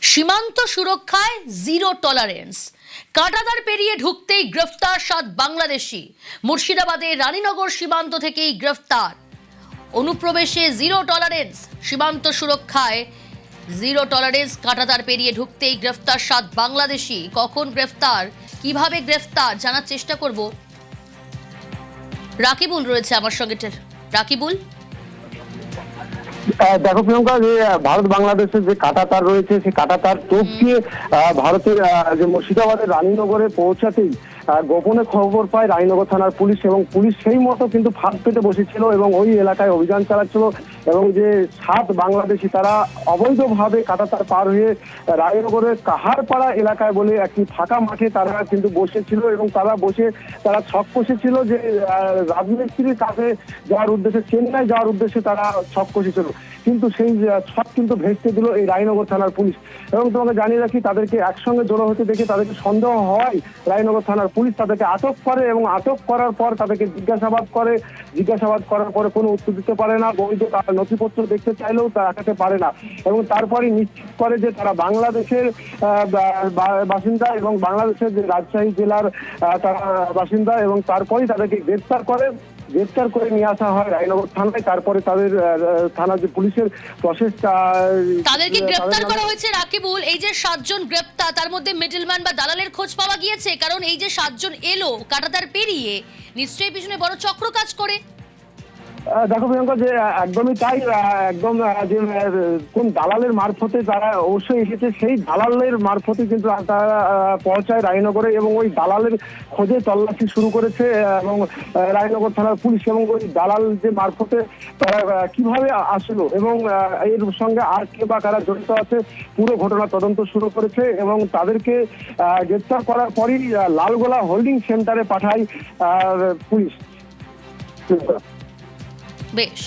সীমান্ত সুরক্ষায় zero tolerance. কাঁটাতার পেরিয়ে ঢুকতেই গ্রেফতার 7 বাংলাদেশি। মুর্শিদাবাদের রানীনগর সীমান্ত থেকেই গ্রেফতার। অনুপ্রবেশে জিরো টলারেন্স, সীমান্ত সুরক্ষায় জিরো টলারেন্স। কাঁটাতার পেরিয়ে ঢুকতেই গ্রেফতার 7 বাংলাদেশি। কখন গ্রেফতার, কিভাবে গ্রেফতার জানার চেষ্টা করব। রাকিবুল রয়েছে আমার সঙ্গে। রাকিবুল, দেখো প্রিয়ঙ্কা, যে ভারত বাংলাদেশের যে কাঁটাতার রয়েছে, সেই কাঁটাতার টপকিয়ে ভারতের যে মুর্শিদাবাদের রানীনগরে পৌঁছাতেই গোপনে খবর পায় রানীনগর থানার পুলিশ, এবং পুলিশ সেই মতো কিন্তু ফাঁদ পেতে বসেছিল এবং ওই এলাকায় অভিযান চালাচ্ছিল। এবং যে 7 বাংলাদেশি তারা অবৈধভাবে কাঁটাতার পার হয়ে রানীনগরের কাহারপাড়া এলাকায় বলে একটি ফাঁকা মাঠে তারা কিন্তু বসেছিল, এবং তারা ছক কষেছিল যে রাজমিস্ত্রির কাছে যাওয়ার উদ্দেশ্যে, চেন্নাই যাওয়ার উদ্দেশ্যে তারা ছক কষেছিল। কিন্তু সেই ছক কিন্তু ভেস্তে দিল এই রানীনগর থানার পুলিশ। এবং তোমাকে জানিয়ে রাখি, তাদেরকে একসঙ্গে জড়ো হতে দেখে তাদেরকে সন্দেহ হয় রানীনগর থানার পুলিশ তাদেরকে আটক করে, এবং আটক করার পর তাদেরকে জিজ্ঞাসাবাদ করার পরে কোনো উত্তর দিতে পারে না। বৈধ নথিপত্র দেখতে চাইলেও তা রাখাতে পারে না, এবং তারপরে নিশ্চিত করে যে তারা বাংলাদেশের বাসিন্দা এবং বাংলাদেশের যে রাজশাহী জেলার তারা বাসিন্দা, এবং তারপরেই তাদেরকে গ্রেফতার করে নিয়ে আসা হয় রায়নগর থানায়। তারপরে তাদের থানার যে পুলিশের প্রসেস, তাদেরকে গ্রেফতার করা হয়েছে। রাকিবুল, এই যে 7 জন গ্রেফতার, তার মধ্যে মিডলম্যান বা দালালের খোঁজ পাওয়া গিয়েছে? কারণ এই যে 7 জন এলো কাঁটাতার পেরিয়ে, নিশ্চয়ই পিছনে বড় চক্র কাজ করে। দেখো প্রিয়ঙ্কা, যে একদমই তাই। একদম যে কোন দালালের মারফতে তারা অবশ্যই এসেছে, সেই দালালের মারফতে কিন্তু তারা পৌঁছায় রানীনগরে, এবং ওই দালালের খোঁজে তল্লাশি শুরু করেছে এবং রানীনগর থানার পুলিশ। এবং ওই দালাল যে মারফতে তারা কিভাবে আসলো এবং এর সঙ্গে আর কে বা কারা জড়িত আছে, পুরো ঘটনা তদন্ত শুরু করেছে, এবং তাদেরকে গ্রেফতার করার পরই লালগোলা হোল্ডিং সেন্টারে পাঠায় পুলিশ। বেশ।